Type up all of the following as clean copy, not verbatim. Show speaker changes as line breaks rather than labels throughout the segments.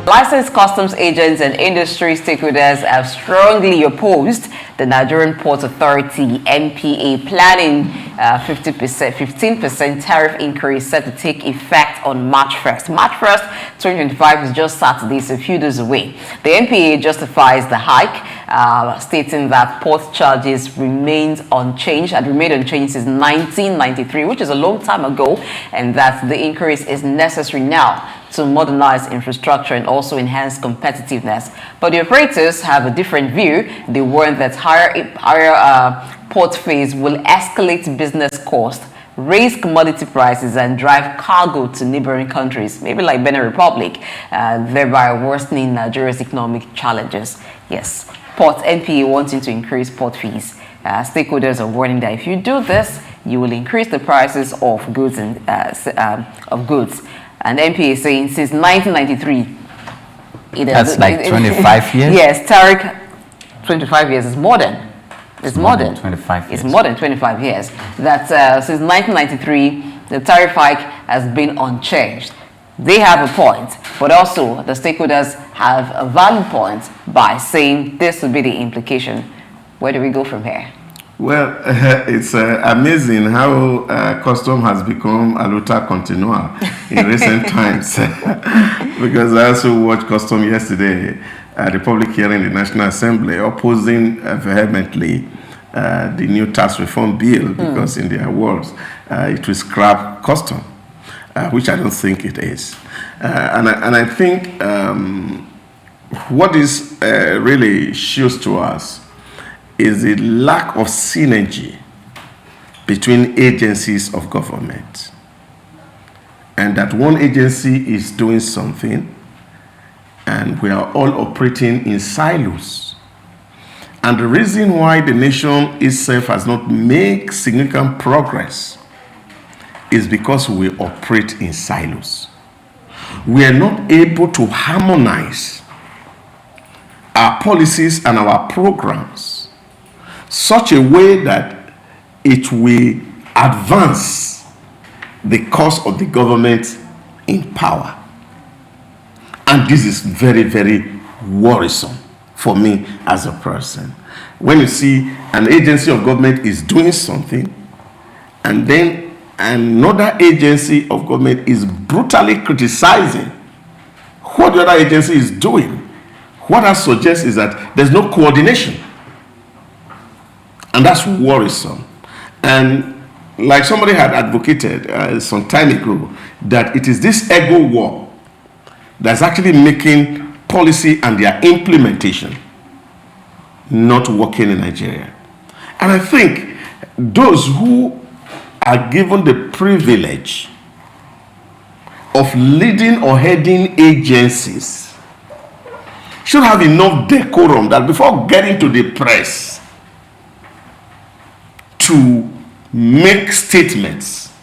Licensed customs agents and industry stakeholders have strongly opposed the Nigerian Ports Authority (NPA) planning 15% tariff increase set to take effect on March 1st. March 1st, 2025 is just Saturday, so a few days away. The NPA justifies the hike, stating that port charges remained unchanged since 1993, which is a long time ago, and that the increase is necessary now to modernize infrastructure and also enhance competitiveness. But the operators have a different view. They warn that higher port fees will escalate business costs, raise commodity prices, and drive cargo to neighboring countries, maybe like Benin Republic, thereby worsening Nigeria's economic challenges. Yes, port NPA wanting to increase port fees. Stakeholders are warning that if you do this, you will increase the prices of goods and NPA is saying since 1993.
That's like 25 years?
Yes, Tariff, 25 years is more than. It's more than
25 years.
It's more than 25 years. That since 1993, the tariff hike has been unchanged. They have a point, but also the stakeholders have a valid point by saying this will be the implication. Where do we go from here?
Well, it's amazing how custom has become a luta continua in recent times. Because I also watched custom yesterday at the public hearing in the National Assembly opposing vehemently the new tax reform bill because in their words it will scrap custom, which I don't think it is. And I think what this really shows to us is the lack of synergy between agencies of government, and that one agency is doing something and we are all operating in silos. And the reason why the nation itself has not made significant progress is because we operate in silos. We are not able to harmonize our policies and our programs such a way that it will advance the cause of the government in power. And this is very, very worrisome for me as a person. When you see an agency of government is doing something, and then another agency of government is brutally criticizing what the other agency is doing, what that suggests is that there's no coordination. And that's worrisome. And like somebody had advocated some time ago, that it is this ego war that's actually making policy and their implementation not working in Nigeria. And I think those who are given the privilege of leading or heading agencies should have enough decorum that before getting to the press to make statements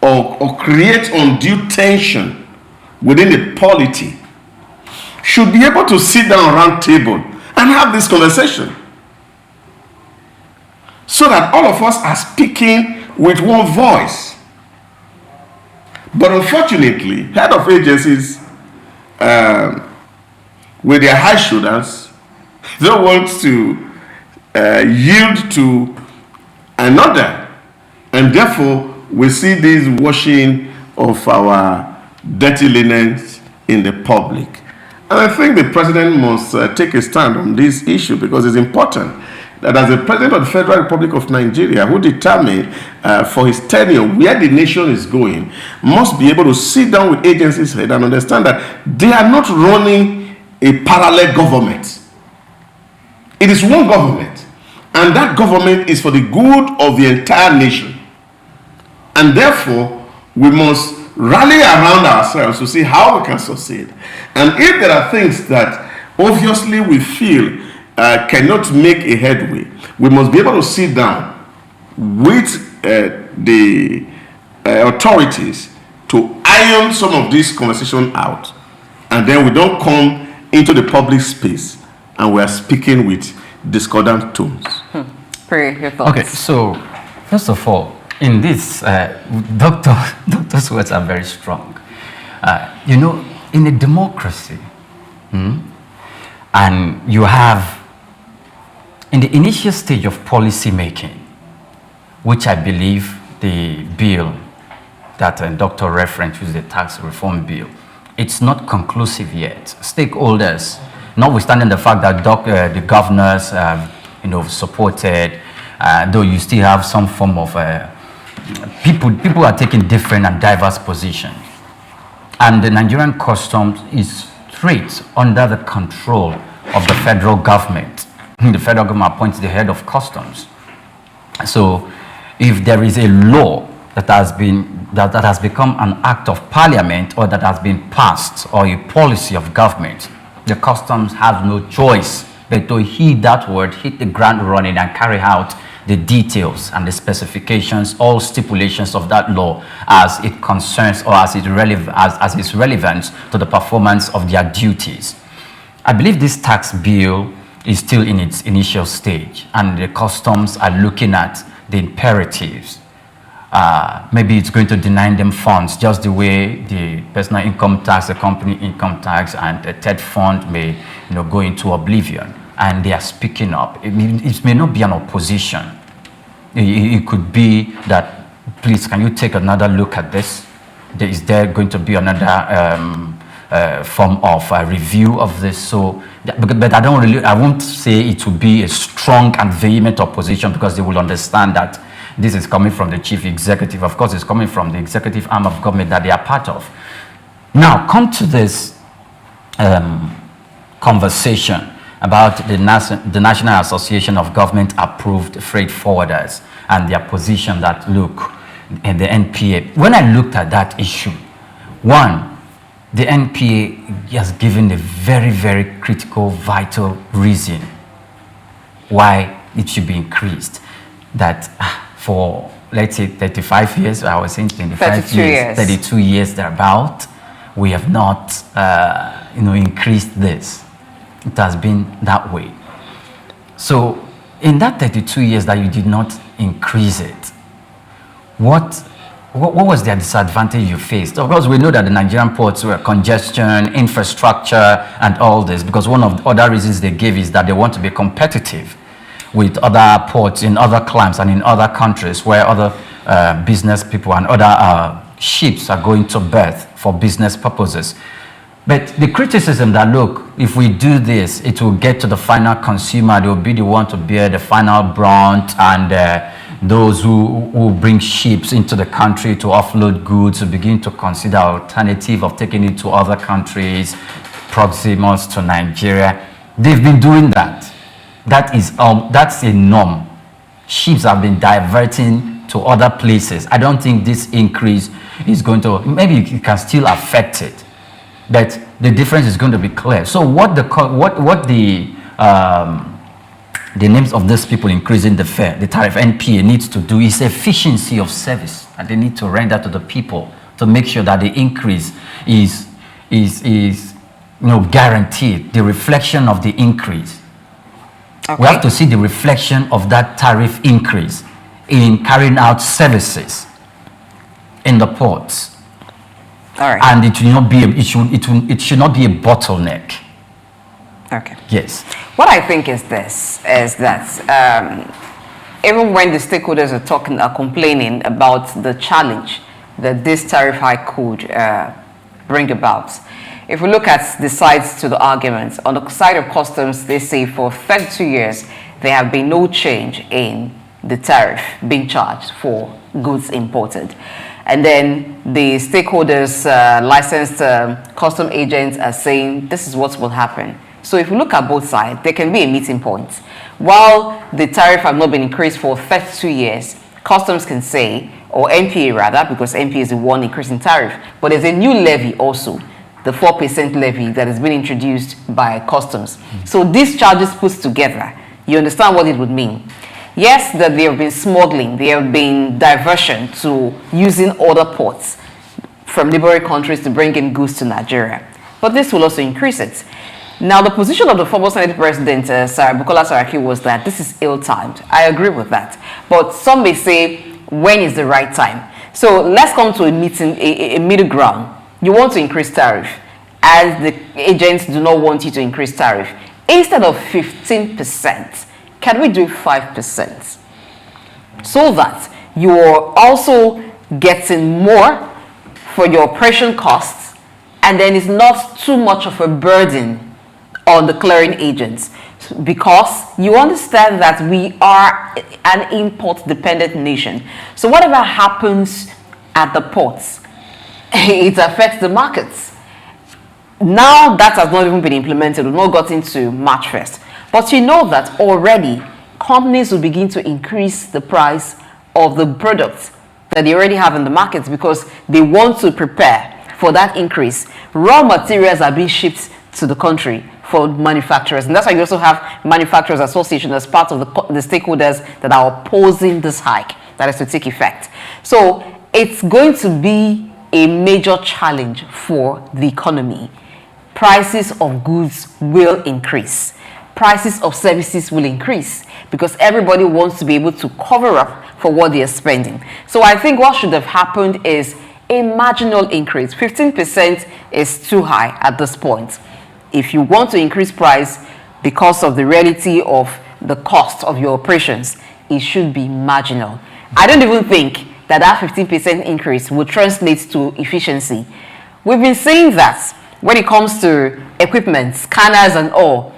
or create undue tension within the polity should be able to sit down around table and have this conversation so that all of us are speaking with one voice. But unfortunately, head of agencies with their high shoulders don't want to yield to another, and therefore we see this washing of our dirty linens in the public. And I think the president must take a stand on this issue, because it's important that as the president of the Federal Republic of Nigeria, who determined for his tenure where the nation is going, must be able to sit down with agencies head and understand that they are not running a parallel government. It is one government, and that government is for the good of the entire nation. And therefore, we must rally around ourselves to see how we can succeed. And if there are things that obviously we feel cannot make a headway, we must be able to sit down with the authorities to iron some of this conversation out. And then we don't come into the public space and we are speaking with discordant tones.
Your thoughts?
Okay, so first of all, in this, doctor's words are very strong. in a democracy, and you have, in the initial stage of policy making, which I believe the bill that Dr. referenced, which is the tax reform bill, it's not conclusive yet. Stakeholders, notwithstanding the fact that the governors have, supported, though you still have some form of people are taking different and diverse positions. And the Nigerian customs is straight under the control of the federal government. The federal government appoints the head of customs. So if there is a law that has become an act of parliament, or that has been passed, or a policy of government, the customs have no choice but to heed that word, hit the ground running, and carry out the details and the specifications, all stipulations of that law as it concerns, or as is relevant to the performance of their duties. I believe this tax bill is still in its initial stage, and the customs are looking at the imperatives. Maybe it's going to deny them funds, just the way the personal income tax, the company income tax, and the third fund may go into oblivion. And they are speaking up. It may not be an opposition. It could be that, please, can you take another look at this? Is there going to be another form of review of this? So, but I won't say it will be a strong and vehement opposition, because they will understand that this is coming from the chief executive. Of course, it's coming from the executive arm of government that they are part of. Now, come to this conversation about the National Association of Government-Approved Freight Forwarders and their position that, look, in the NPA. When I looked at that issue, one, the NPA has given a very, very critical, vital reason why it should be increased. That for, let's say, 35 years, I was saying 25 years, 32 years thereabout, we have not, increased this. It has been that way. So in that 32 years that you did not increase it, what was the disadvantage you faced? Of course, we know that the Nigerian ports were congestion, infrastructure, and all this, because one of the other reasons they give is that they want to be competitive with other ports in other climes and in other countries where other business people and other ships are going to berth for business purposes. But the criticism that, look, if we do this, it will get to the final consumer. They will be the one to bear the final brunt, and those who bring ships into the country to offload goods will begin to consider alternative of taking it to other countries, proximus to Nigeria. They've been doing that. That's a norm. Ships have been diverting to other places. I don't think this increase is going to, maybe it can still affect it, but the difference is going to be clear. So what the names of these people increasing the fare, the tariff NPA needs to do is efficiency of service, and they need to render to the people to make sure that the increase is guaranteed. The reflection of the increase. Okay. We have to see the reflection of that tariff increase in carrying out services in the ports.
All right.
And it should not be a bottleneck.
Okay.
Yes.
What I think is that even when the stakeholders are complaining about the challenge that this tariff hike could bring about, if we look at the sides to the arguments, on the side of customs, they say for 32 years there have been no change in the tariff being charged for goods imported. And then the stakeholders, licensed custom agents are saying this is what will happen. So if we look at both sides, there can be a meeting point. While the tariff has not been increased for 32 years, customs can say, or NPA rather, because NPA is the one increasing tariff, but there's a new levy also, the 4% levy that has been introduced by customs. So these charges put together, you understand what it would mean. Yes, that there have been smuggling, there have been diversion to using other ports from neighboring countries to bring in goods to Nigeria. But this will also increase it. Now, the position of the former Senate President, Bukola Saraki, was that this is ill-timed. I agree with that. But some may say, when is the right time? So let's come to a middle ground. You want to increase tariff. and the agents do not want you to increase tariff, instead of 15%, can we do 5%? So that you are also getting more for your operation costs, and then it's not too much of a burden on the clearing agents, because you understand that we are an import-dependent nation. So whatever happens at the ports, it affects the markets. Now that has not even been implemented, we've not got into March 1st. But you know that already companies will begin to increase the price of the products that they already have in the markets because they want to prepare for that increase. Raw materials are being shipped to the country for manufacturers, and that's why you also have Manufacturers Association as part of the stakeholders that are opposing this hike that is to take effect. So it's going to be a major challenge for the economy. Prices of goods will increase. Prices of services will increase because everybody wants to be able to cover up for what they are spending. So I think what should have happened is a marginal increase. 15% is too high at this point. If you want to increase price because of the reality of the cost of your operations, it should be marginal. I don't even think that 15% increase will translate to efficiency. We've been saying that when it comes to equipment, scanners and all,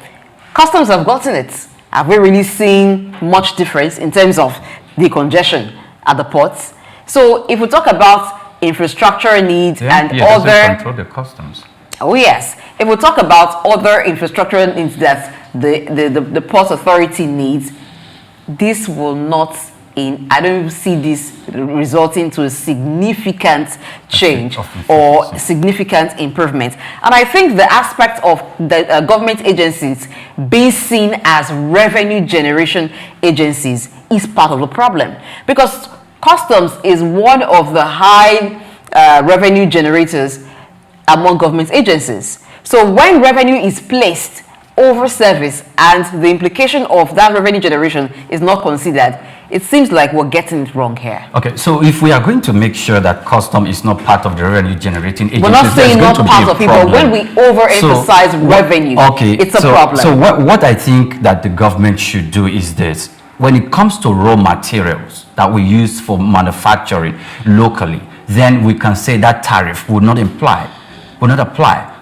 customs have gotten it. Have we really seen much difference in terms of the congestion at the ports? So if we talk about infrastructure needs and other...
control the customs.
Oh yes. If we talk about other infrastructure needs that the Port Authority needs, this will not, I don't see this resulting to a significant change or significant improvement. And I think the aspect of the government agencies being seen as revenue generation agencies is part of the problem, because customs is one of the high revenue generators among government agencies. So when revenue is placed over service and the implication of that revenue generation is not considered, it seems like we're getting it wrong here.
Okay, so if we are going to make sure that custom is not part of the revenue generating agencies,
we're not saying not part of it, but when we overemphasize revenue, it's a problem.
So what I think that the government should do is this. When it comes to raw materials that we use for manufacturing locally, then we can say that tariff will not apply.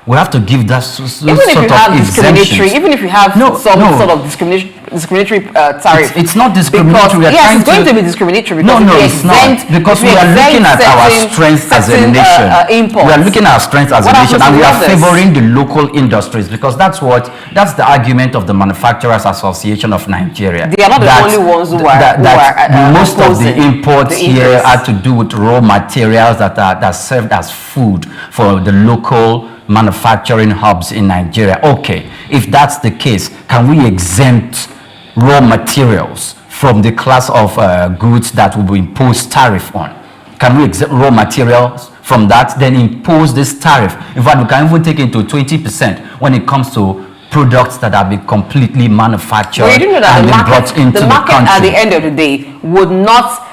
We have to give that
even if you have discriminatory, even if you have some sort of discriminatory tariff.
It's not discriminatory.
Yes, it's going to be discriminatory because
it's not, because we are looking at our strengths as a nation. We are looking at our strengths as a nation, and we are favoring the local industries, because that's the argument of the Manufacturers Association of Nigeria.
They are not the only ones who are
most of the imports here are to do with raw materials that served as food for the local manufacturing hubs in Nigeria. Okay, if that's the case, can we exempt raw materials from the class of goods that will be imposed tariff on? Can we exempt raw materials from that, then impose this tariff? In fact, we can even take it to 20% when it comes to products that have been completely manufactured and brought into the country.
At the end of the day would not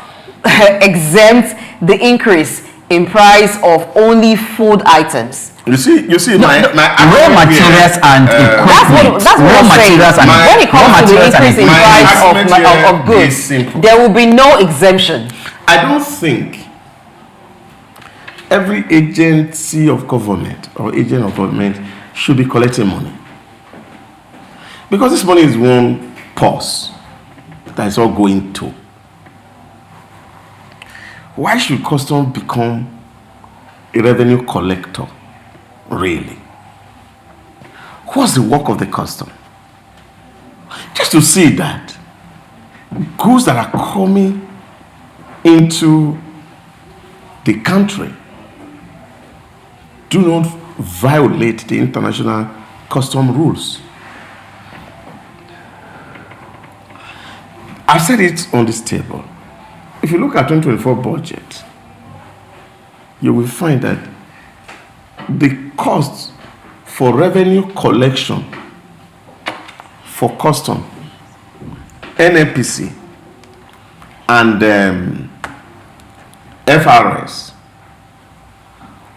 exempt the increase in price of only food items.
You see, my
raw materials and equipment.
That's what I'm saying. When it comes to the increase in price of goods, there will be no exemption.
I don't think every agency of government or agent of government should be collecting money, because this money is one purse that is all going to. Why should customs become a revenue collector? Really? What's the work of the custom? Just to see that goods that are coming into the country do not violate the international custom rules. I've said it on this table. If you look at 2024 budget, you will find that the cost for revenue collection for custom, NNPC, and FRS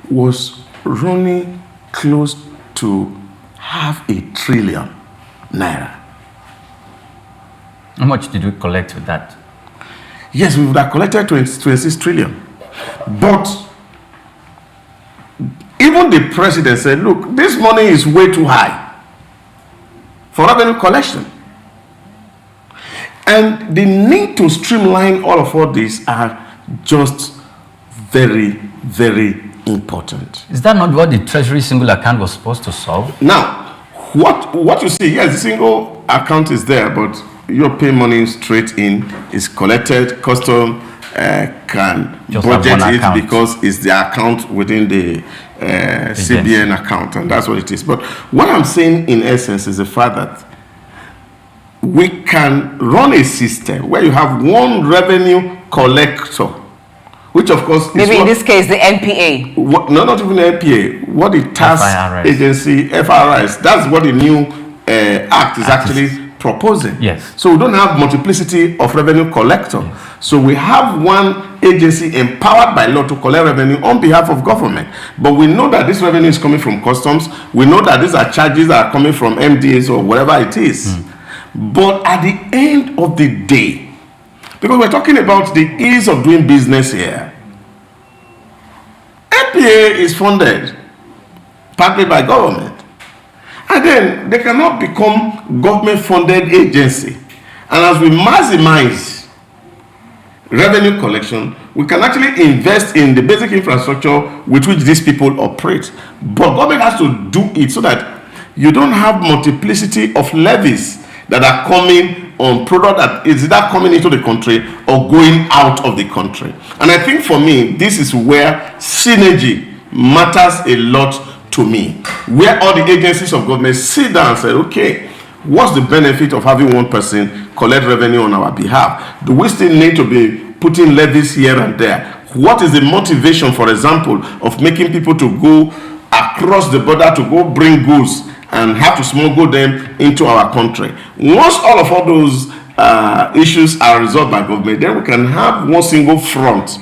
was running close to ₦500 trillion.
How much did we collect with that?
Yes, we would have collected 26 trillion. But even the president said, look, this money is way too high for revenue collection. And the need to streamline all this are just very, very important.
Is that not what the Treasury single account was supposed to solve?
Now, what you see, yes, the single account is there, but you're paying money straight in, is collected, custom can
just
budget it because it's the account within the CBN account, and that's what it is. But what I'm saying in essence is the fact that we can run a system where you have one revenue collector, which of course is
maybe in this case the NPA.
No, not even the NPA. What the tax agency, FRS, that's what the new act is actually proposing.
Yes.
So we don't have multiplicity of revenue collector. Yes. So we have one agency empowered by law to collect revenue on behalf of government. But we know that this revenue is coming from customs. We know that these are charges that are coming from MDAs or whatever it is. But at the end of the day, because we're talking about the ease of doing business here, NPA is funded partly by government. And then they cannot become government-funded agency. And as we maximize revenue collection, we can actually invest in the basic infrastructure with which these people operate. But government has to do it so that you don't have multiplicity of levies that are coming on product that is either coming into the country or going out of the country. And I think for me, this is where synergy matters a lot to me, where all the agencies of government sit down and say, okay, what's the benefit of having one person collect revenue on our behalf? Do we still need to be putting levies here and there? What is the motivation, for example, of making people to go across the border to go bring goods and have to smuggle them into our country? Once all those issues are resolved by government, then we can have one single front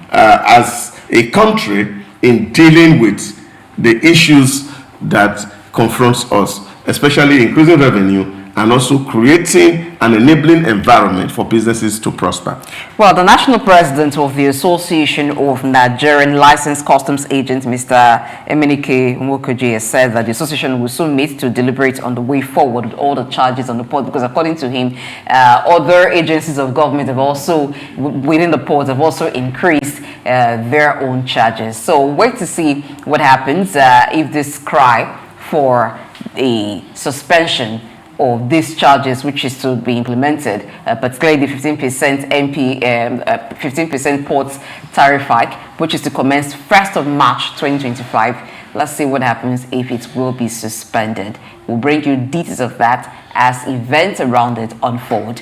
as a country in dealing with the issues that confronts us, especially increasing revenue and also creating an enabling environment for businesses to prosper.
Well, the national president of the Association of Nigerian Licensed Customs Agents, Mr. Emenike Nwokoji, has said that the association will soon meet to deliberate on the way forward with all the charges on the port, because according to him, other agencies of government have also, within the port, have also increased their own charges. So wait to see what happens if this cry for a suspension of these charges, which is to be implemented, particularly the 15% 15% ports tariff hike, which is to commence 1st of March 2025. Let's see what happens if it will be suspended. We'll bring you details of that as events around it unfold.